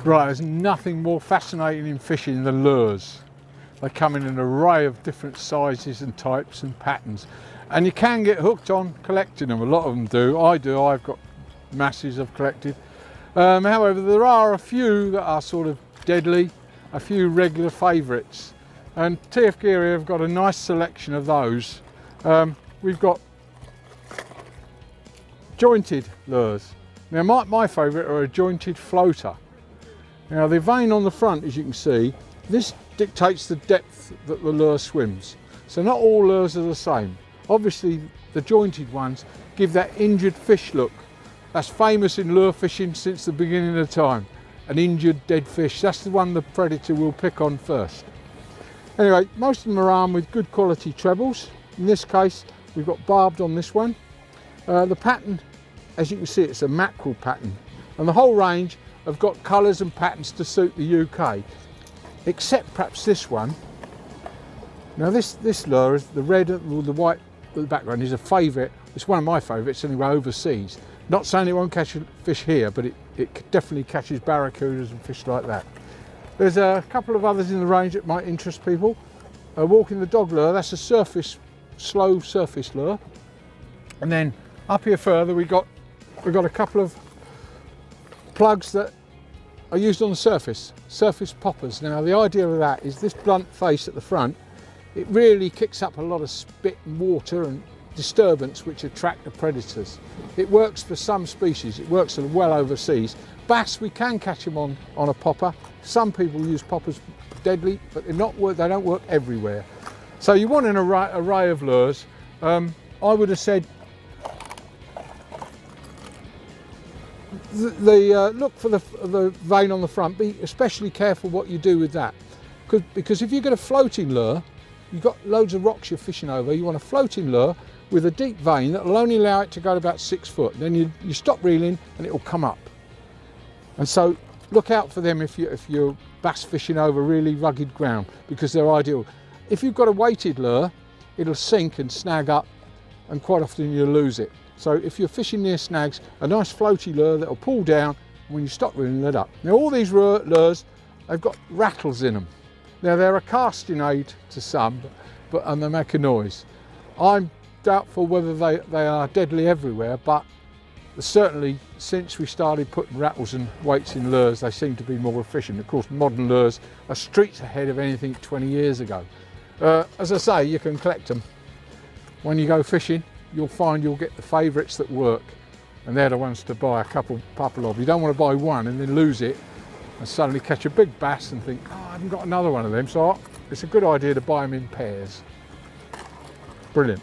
Right, there's nothing more fascinating in fishing than lures. They come in an array of different sizes and types and patterns, and you can get hooked on collecting them. A lot of them do. I've got masses I've collected. However, there are a few that are sort of deadly, a few regular favourites, and TFGear have got a nice selection of those. We've got jointed lures. Now my favourite are a jointed floater. Now the vane on the front, as you can see, this dictates the depth that the lure swims. So not all lures are the same. Obviously the jointed ones give that injured fish look. That's famous in lure fishing since the beginning of time. An injured dead fish, that's the one the predator will pick on first. Anyway, most of them are armed with good quality trebles. In this case, we've got barbed on this one. The pattern, as you can see, it's a mackerel pattern. And the whole range have got colours and patterns to suit the UK, except perhaps this one. Now this lure, is the red or the white the background, is a favourite. It's one of my favourites anyway overseas. Not saying it won't catch fish here, but it definitely catches barracudas and fish like that. There's a couple of others in the range that might interest people. Walking the dog lure, that's a slow surface lure. And then up here further we've got a couple of plugs that are used on the surface poppers. Now the idea of that is this blunt face at the front, it really kicks up a lot of spit and water and disturbance which attract the predators. It works for some species, it works well overseas. Bass, we can catch them on a popper. Some people use poppers deadly, but they don't work everywhere. So you want an array of lures. I would have said look for the vane on the front. Be especially careful what you do with that, because if you get a floating lure, you've got loads of rocks you're fishing over. You want a floating lure with a deep vane that will only allow it to go to about 6 foot. Then you stop reeling and it will come up. And so look out for them if you're bass fishing over really rugged ground, because they're ideal. If you've got a weighted lure, it'll sink and snag up, and quite often you'll lose it. So if you're fishing near snags, a nice floaty lure that'll pull down, and when you stop reeling, let up. Now all these lures, they've got rattles in them. Now they're a casting aid to some, and they make a noise. I'm doubtful whether they are deadly everywhere, but certainly since we started putting rattles and weights in lures, they seem to be more efficient. Of course, modern lures are streets ahead of anything 20 years ago. As I say, you can collect them. When you go fishing, you'll find you'll get the favourites that work, and they're the ones to buy a couple of. You don't want to buy one and then lose it and suddenly catch a big bass and think, oh, I haven't got another one of them. So it's a good idea to buy them in pairs. Brilliant.